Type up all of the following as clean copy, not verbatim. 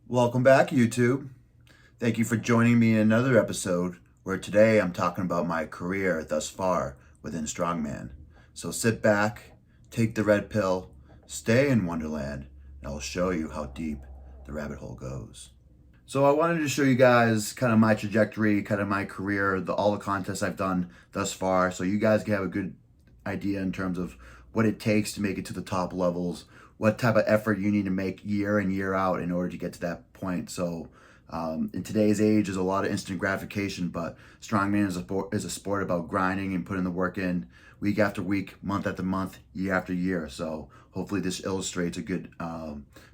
Welcome back, YouTube. Thank you for joining me in another episode where today I'm talking about my career thus far within Strongman. So sit back, take the red pill, stay in Wonderland, and I'll show you how deep the rabbit hole goes. So I wanted to show you guys kind of my trajectory, kind of my career, all the contests I've done thus far, so you guys can have a good idea in terms of what it takes to make it to the top levels, what type of effort you need to make year in, year out in order to get to that point. So in today's age, there's a lot of instant gratification, but strongman is a sport about grinding and putting the work in week after week, month after month, year after year. So hopefully this illustrates a good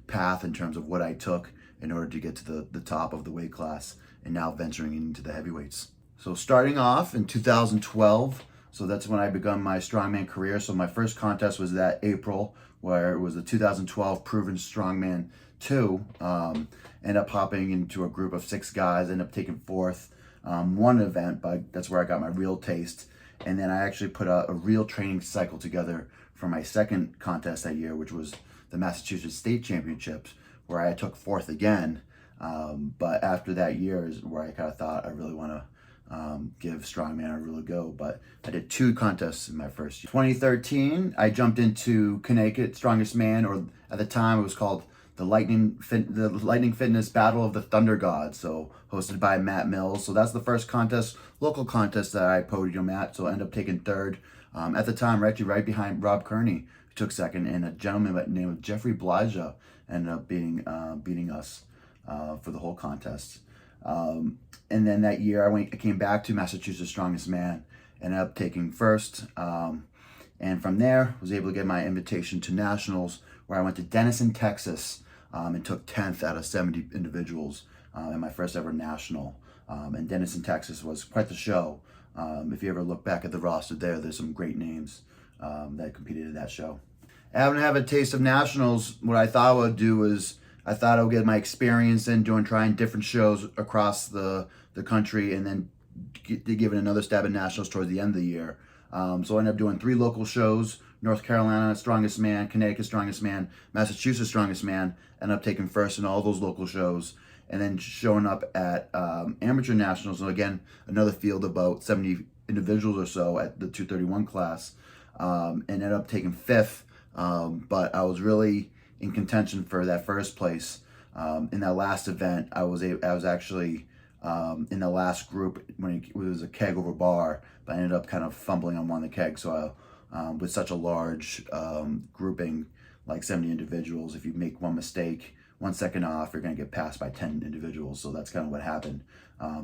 path in terms of what I took in order to get to the top of the weight class and now venturing into the heavyweights. So starting off in 2012, so that's when I begun my strongman career. So my first contest was that April, where it was the 2012 Proven Strongman 2. Ended up hopping into a group of 6 guys, ended up taking fourth. One event, but that's where I got my real taste. And then I actually put a real training cycle together for my second contest that year, which was the Massachusetts State Championships, where I took fourth again. But after that year is where I kind of thought I really want to give strongman a real go. But I did 2 contests in my first year. 2013, I jumped into Connecticut Strongest Man, or at the time it was called the Lightning Fitness Battle of the Thunder Gods, so hosted by Matt Mills. So that's the first contest, local contest that I podium at. So I ended up taking third. At the time, we're actually right behind Rob Kearney, who took second, and a gentleman by the name of Jeffrey Blaja ended up beating us for the whole contest. And then that year I came back to Massachusetts Strongest Man, ended up taking first. And from there, was able to get my invitation to nationals, where I went to Denison, Texas, and took 10th out of 70 individuals in my first ever national. And Denison, Texas was quite the show. If you ever look back at the roster there's some great names that competed at that show. Having a taste of nationals, what I thought I would do was I thought I would get my experience in trying different shows across the country, and then give it another stab at nationals towards the end of the year. So I ended up doing 3 local shows: North Carolina Strongest Man, Connecticut Strongest Man, Massachusetts Strongest Man. Ended up taking first in all those local shows, and then showing up at amateur nationals. So again, another field of about 70 individuals or so at the 231 class, and ended up taking 5th. But I was really in contention for that first place. In that last event, I was actually in the last group when it was a keg over bar, but I ended up kind of fumbling on one of the kegs. So with such a large grouping, like 70 individuals, if you make one mistake, 1 second off, you're going to get passed by 10 individuals. So that's kind of what happened.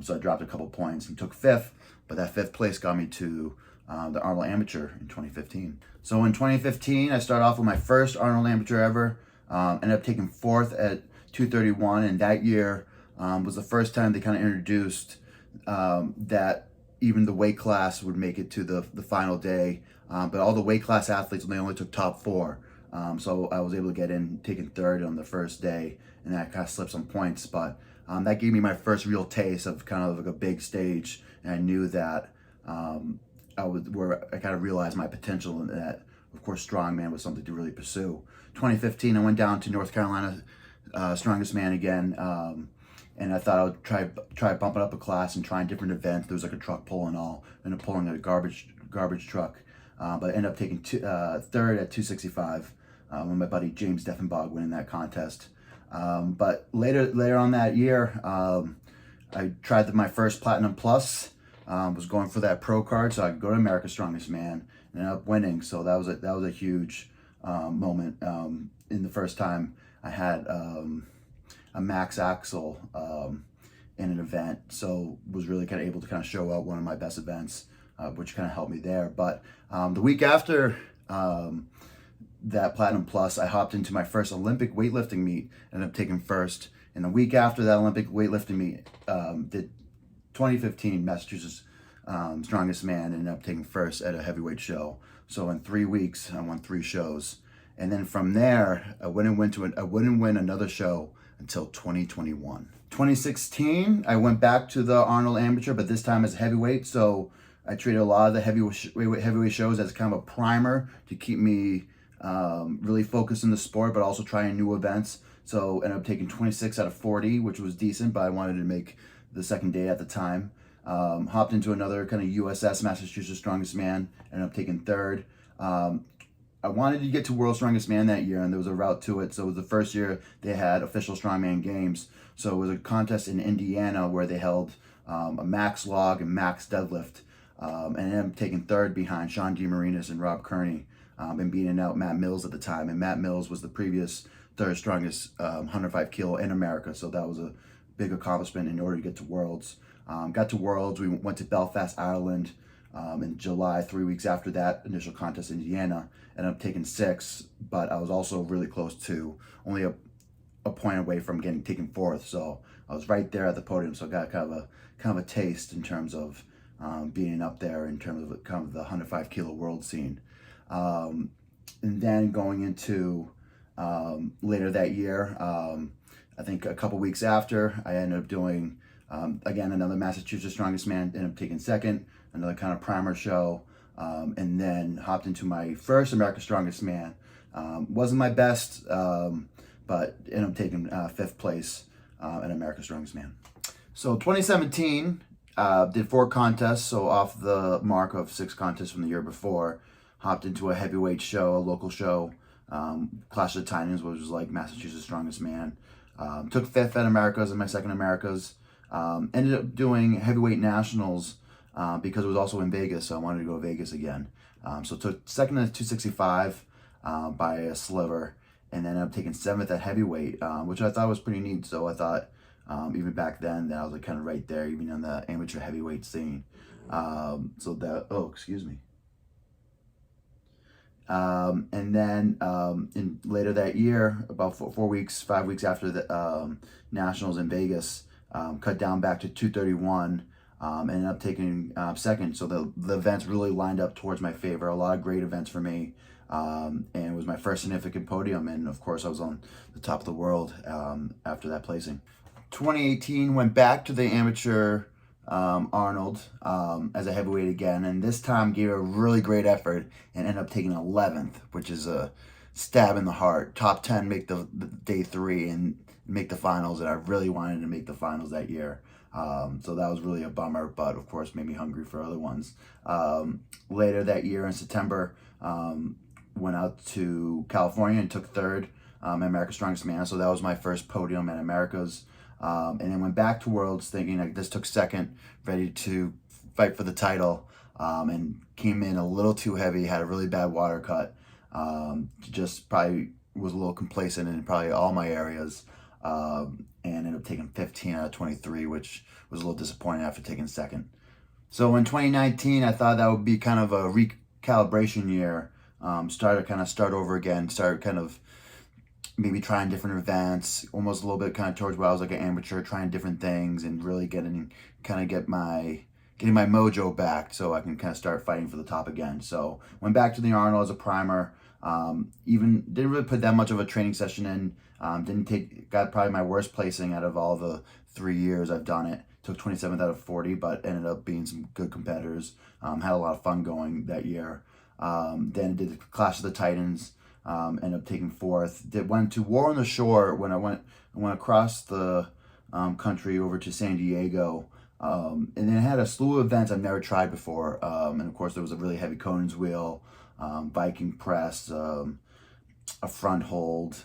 So I dropped a couple points and took 5th, but that 5th place got me to the Arnold Amateur in 2015. So in 2015, I started off with my first Arnold Amateur ever. Ended up taking 4th at 231, and that year was the first time they kind of introduced that even the weight class would make it to the final day, but all the weight class athletes, they only took top 4. So I was able to get in, taking 3rd on the first day, and that kind of slipped some points, but that gave me my first real taste of kind of like a big stage, and I knew that I kind of realized my potential, and that, of course, strongman was something to really pursue. 2015, I went down to North Carolina Strongest Man again, and I thought I would try bumping up a class and trying different events. There was like a truck pull and all, and a pulling a garbage truck, but I ended up taking 3rd at 265 with my buddy James Deffenbach winning that contest. But later on that year, I tried my first Platinum Plus. Was going for that pro card so I could go to America's Strongest Man, and ended up winning. So that was a huge moment. In the first time I had a max axle in an event, so was really kind of able to kind of show out one of my best events, which kind of helped me there. But the week after that Platinum Plus, I hopped into my first Olympic weightlifting meet and ended up taking first. And the week after that Olympic weightlifting meet, did 2015 Massachusetts Strongest Man, ended up taking first at a heavyweight show. So in 3 weeks, I won 3 shows. And then from there, I wouldn't win another show until 2021. 2016, I went back to the Arnold Amateur, but this time as heavyweight. So I treated a lot of the heavyweight shows as kind of a primer to keep me really focused in the sport, but also trying new events. So ended up taking 26 out of 40, which was decent, but I wanted to make the second day at the time. Hopped into another kind of USS, Massachusetts Strongest Man, ended up taking third. I wanted to get to World's Strongest Man that year, and there was a route to it. So it was the first year they had official strongman games. So it was a contest in Indiana where they held a max log and max deadlift, and ended up taking third behind Sean DeMarinis and Rob Kearney, and beating out Matt Mills at the time. And Matt Mills was the previous third strongest 105 kilo in America. So that was a big accomplishment in order to get to Worlds. Got to Worlds. We went to Belfast, Ireland in July, 3 weeks after that initial contest in Indiana. Ended up taking 6, but I was also really close to only a point away from taking 4th. So I was right there at the podium. So I got kind of a taste in terms of being up there in terms of kind of the 105 kilo world scene. And then going into later that year, I think a couple weeks after, I ended up doing again another Massachusetts Strongest Man. Ended up taking 2nd, another kind of primer show, and then hopped into my first America's Strongest Man. Wasn't my best, but ended up taking 5th place in America's Strongest Man. So 2017, did 4 contests, so off the mark of 6 contests from the year before. Hopped into a heavyweight show, a local show, Clash of the Titans, which was like Massachusetts Strongest Man. Took 5th at America's in my second America's. Ended up doing heavyweight nationals because it was also in Vegas, so I wanted to go to Vegas again. So took 2nd at 265 by a sliver, and then ended up taking 7th at heavyweight, which I thought was pretty neat. So I thought even back then that I was like kind of right there, even in the amateur heavyweight scene. So that, oh, excuse me. And then in later that year, about 5 weeks after the nationals in Vegas, cut down back to 231, ended up taking 2nd. So the events really lined up towards my favor. A lot of great events for me, and it was my first significant podium. And of course, I was on the top of the world after that placing. 2018 went back to the amateur Arnold as a heavyweight again, and this time gave a really great effort and ended up taking 11th, which is a stab in the heart. Top 10 make the day 3 and make the finals, and I really wanted to make the finals that year. So that was really a bummer, but of course made me hungry for other ones. Later that year in September, went out to California and took 3rd at America's Strongest Man. So that was my first podium at America's. And then went back to Worlds thinking like this, took 2nd, ready to fight for the title, and came in a little too heavy, had a really bad water cut, just probably was a little complacent in probably all my areas, and ended up taking 15 out of 23, which was a little disappointing after taking 2nd. So in 2019, I thought that would be kind of a recalibration year, start over again, start kind of maybe trying different events, almost a little bit kind of towards where I was like an amateur, trying different things and really getting my mojo back so I can kind of start fighting for the top again. So went back to the Arnold as a primer. Even didn't really put that much of a training session in. Got probably my worst placing out of all the 3 years I've done it. Took 27th out of 40, but ended up being some good competitors. Had a lot of fun going that year. Then did the Clash of the Titans. Ended up taking 4th. Went to War on the Shore when I went across the country over to San Diego, and then had a slew of events I've never tried before. And of course there was a really heavy Conan's wheel, Viking press, a front hold.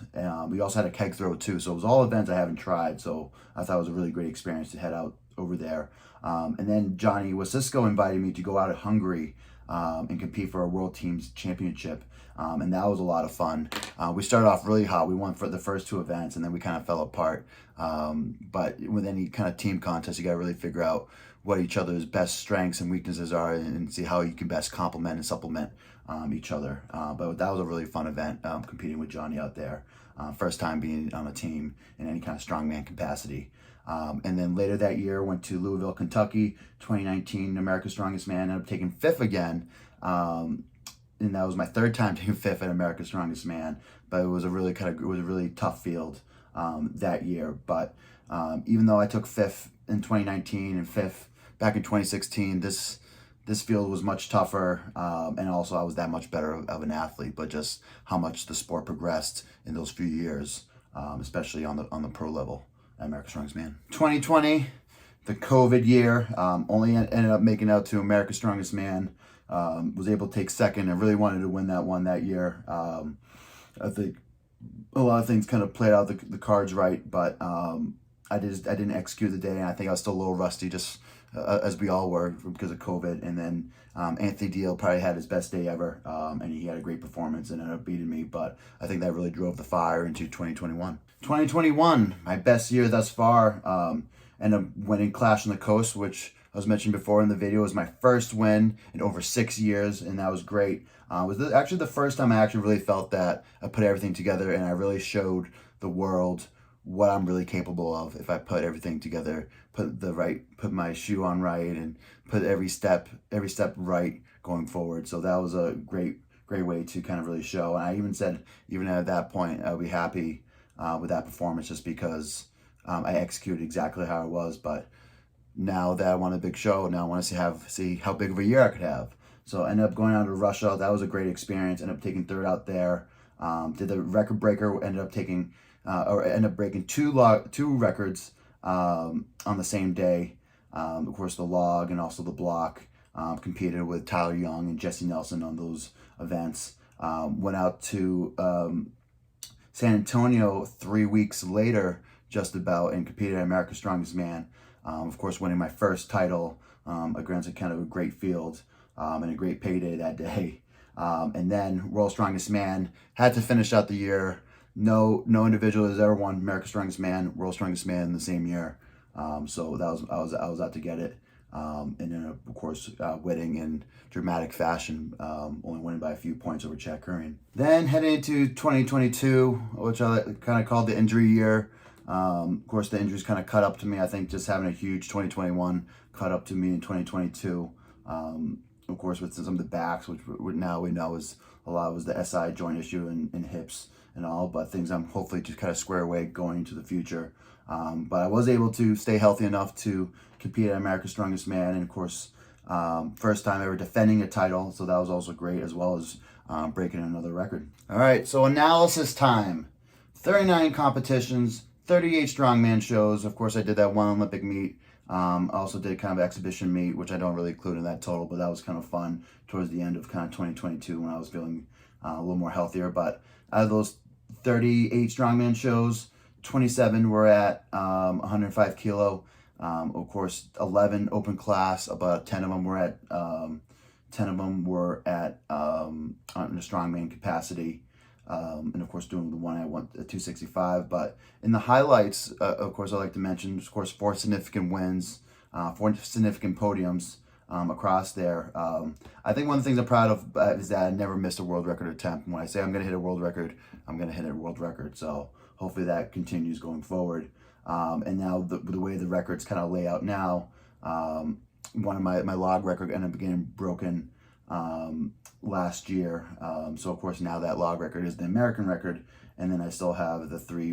We also had a keg throw too. So it was all events I haven't tried. So I thought it was a really great experience to head out over there. And then Johnny Wasisco invited me to go out to Hungary and compete for a World Teams Championship. And that was a lot of fun. We started off really hot. We won for the first 2 events, and then we kind of fell apart. But with any kind of team contest, you got to really figure out what each other's best strengths and weaknesses are and see how you can best complement and supplement each other. But that was a really fun event, competing with Johnny out there. First time being on a team in any kind of strongman capacity. And then later that year, went to Louisville, Kentucky, 2019, America's Strongest Man. Ended up taking 5th again. And that was my 3rd time taking 5th at America's Strongest Man. But it was a really tough field that year. But even though I took 5th in 2019 and 5th back in 2016, this field was much tougher, and also I was that much better of an athlete. But just how much the sport progressed in those few years especially on the pro level at America's Strongest Man. 2020, the COVID year, only ended up making out to America's Strongest Man. Was able to take second. I really wanted to win that one that year. I think a lot of things kind of played out the cards right, but I didn't execute the day, and I think I was still a little rusty, just as we all were because of COVID. And then Anthony Deal probably had his best day ever, and he had a great performance and ended up beating me. But I think that really drove the fire into 2021. 2021, my best year thus far. Ended up winning Clash on the Coast, which I was mentioned before in the video, was my first win in over 6 years, and that was great. It was actually the first time I actually really felt that I put everything together, and I really showed the world what I'm really capable of if I put everything together, put my shoe on right, and put every step right going forward. So that was a great way to kind of really show. And I even said, even at that point, I'd be happy with that performance, just because I executed exactly how it was. But now that I won a big show, now I want to see how big of a year I could have. So I ended up going out to Russia. That was a great experience. Ended up taking third out there. Did the record breaker. Ended up breaking two records on the same day. Of course, the log and also the block. Competed with Tyler Young and Jesse Nelson on those events. Went out to San Antonio 3 weeks later, just about, and competed at America's Strongest Man. Of course, winning my first title against kind of a great field and a great payday that day. And then World's Strongest Man, had to finish out the year. No individual has ever won America's Strongest Man, World's Strongest Man in the same year. So I was out to get it. And then of course winning in dramatic fashion, only winning by a few points over Chad Curran. Then heading into 2022, which I kind of called the injury year. Of course, the injuries kind of caught up to me. I think just having a huge 2021 caught up to me in 2022. Of course, with some of the backs, which now we know is a lot was the SI joint issue and hips and all, but things I'm hopefully just kind of square away going into the future. But I was able to stay healthy enough to compete at America's Strongest Man, and of course, first time ever defending a title, so that was also great, as well as breaking another record. All right, so analysis time. 39 competitions, 38 strongman shows. Of course, I did that one Olympic meet. I also did kind of exhibition meet, which I don't really include in that total, but that was kind of fun towards the end of kind of 2022 when I was feeling a little more healthier. But out of those 38 strongman shows, 27 were at 105 kilo. Of course, 11 open class. About 10 of them were at on the strongman capacity. And of course, doing the one at 265. But in the highlights, of course, I like to mention, of course, 4 significant wins, 4 significant podiums across there. I think one of the things I'm proud of is that I never missed a world record attempt. When I say I'm going to hit a world record, I'm going to hit a world record. So hopefully that continues going forward. And now the way the records kind of lay out now, one of my log record ended up getting broken last year. So of course now that log record is the American record, and then I still have the 3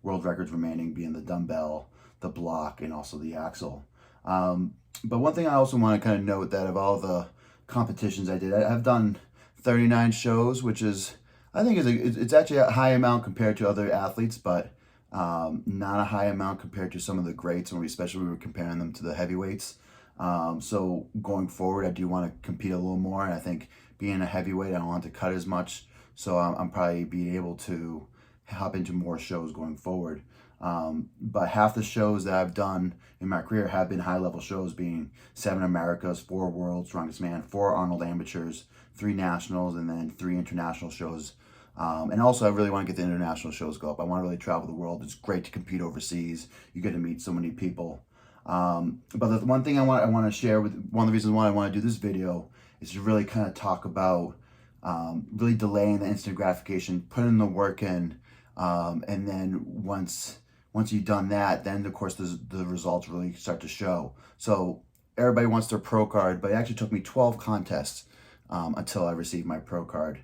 world records remaining, being the dumbbell, the block, and also the axle. But one thing I also want to kind of note, that of all the competitions I did, I've done 39 shows, which is, I think it's actually a high amount compared to other athletes, but not a high amount compared to some of the greats, especially when we were comparing them to the heavyweights. So going forward, I do want to compete a little more, and I think being a heavyweight, I don't want to cut as much, so I'm probably being able to hop into more shows going forward. But half the shows that I've done in my career have been high-level shows, being 7 Americas, 4 World's Strongest Man, 4 Arnold Amateurs, 3 Nationals, and then 3 international shows. And also, I really want to get the international shows go up. I want to really travel the world. It's great to compete overseas. You get to meet so many people. But the one thing I want to share, one of the reasons why I want to do this video is to really kind of talk about really delaying the instant gratification, putting the work in, and then once you've done that, then of course the results really start to show. So everybody wants their pro card, but it actually took me 12 contests until I received my pro card.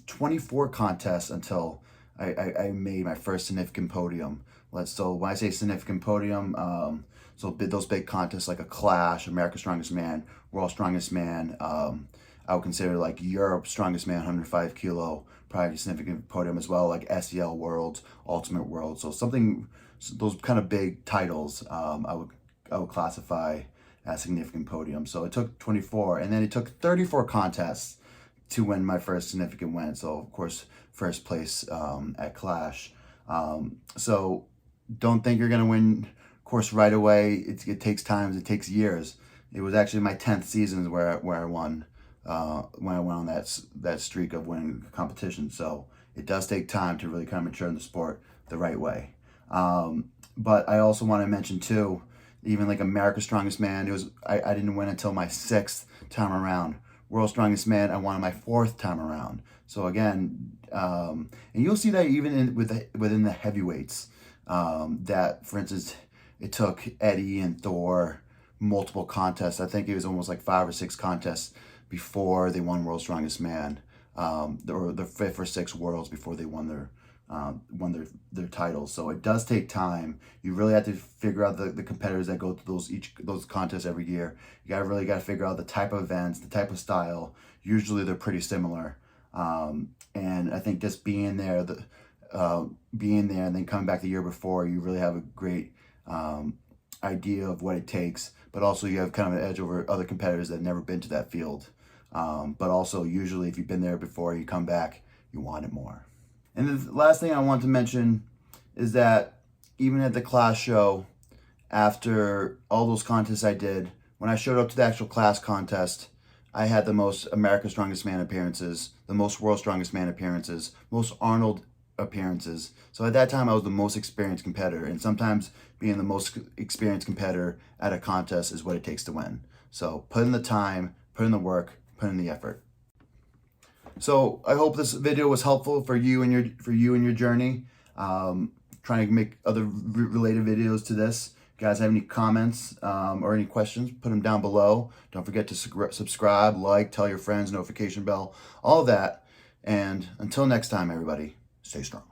24 contests until I made my first significant podium. So when I say significant podium, so those big contests like a Clash, America's Strongest Man, World's Strongest Man, I would consider like Europe's Strongest Man, 105 kilo, probably a significant podium as well, like SEL Worlds, Ultimate World. So something, those kind of big titles, I would classify as significant podium. So it took 24, and then it took 34 contests to win my first significant win. So of course, first place at Clash. So don't think you're gonna win, of course, right away. It takes time. It takes years. It was actually my 10th season where I won when I went on that streak of winning competition. So it does take time to really kind of mature in the sport the right way. But I also want to mention too, even like America's Strongest Man, I didn't win until my 6th time around. World's Strongest Man, I won on my 4th time around. So again, and you'll see that even within the heavyweights, that, for instance, it took Eddie and Thor multiple contests. I think it was almost like 5 or 6 contests before they won World's Strongest Man, or the 5th or 6th Worlds before they won their titles. So it does take time. You really have to figure out the competitors that go to those contests every year. You really got to figure out the type of events, the type of style. Usually they're pretty similar. And I think just being there and then coming back the year before, you really have a great idea of what it takes. But also you have kind of an edge over other competitors that have never been to that field. But also usually if you've been there before, you come back, you want it more. And the last thing I want to mention is that even at the Class show, after all those contests I did, when I showed up to the actual class contest, I had the most America's Strongest Man appearances, the most World's Strongest Man appearances, most Arnold appearances. So at that time, I was the most experienced competitor. And sometimes being the most experienced competitor at a contest is what it takes to win. So put in the time, put in the work, put in the effort. So I hope this video was helpful for you and your journey. Trying to make other related videos to this. If you guys have any comments or any questions, put them down below. Don't forget to subscribe, like, tell your friends, notification bell, all that. And until next time, everybody, stay strong.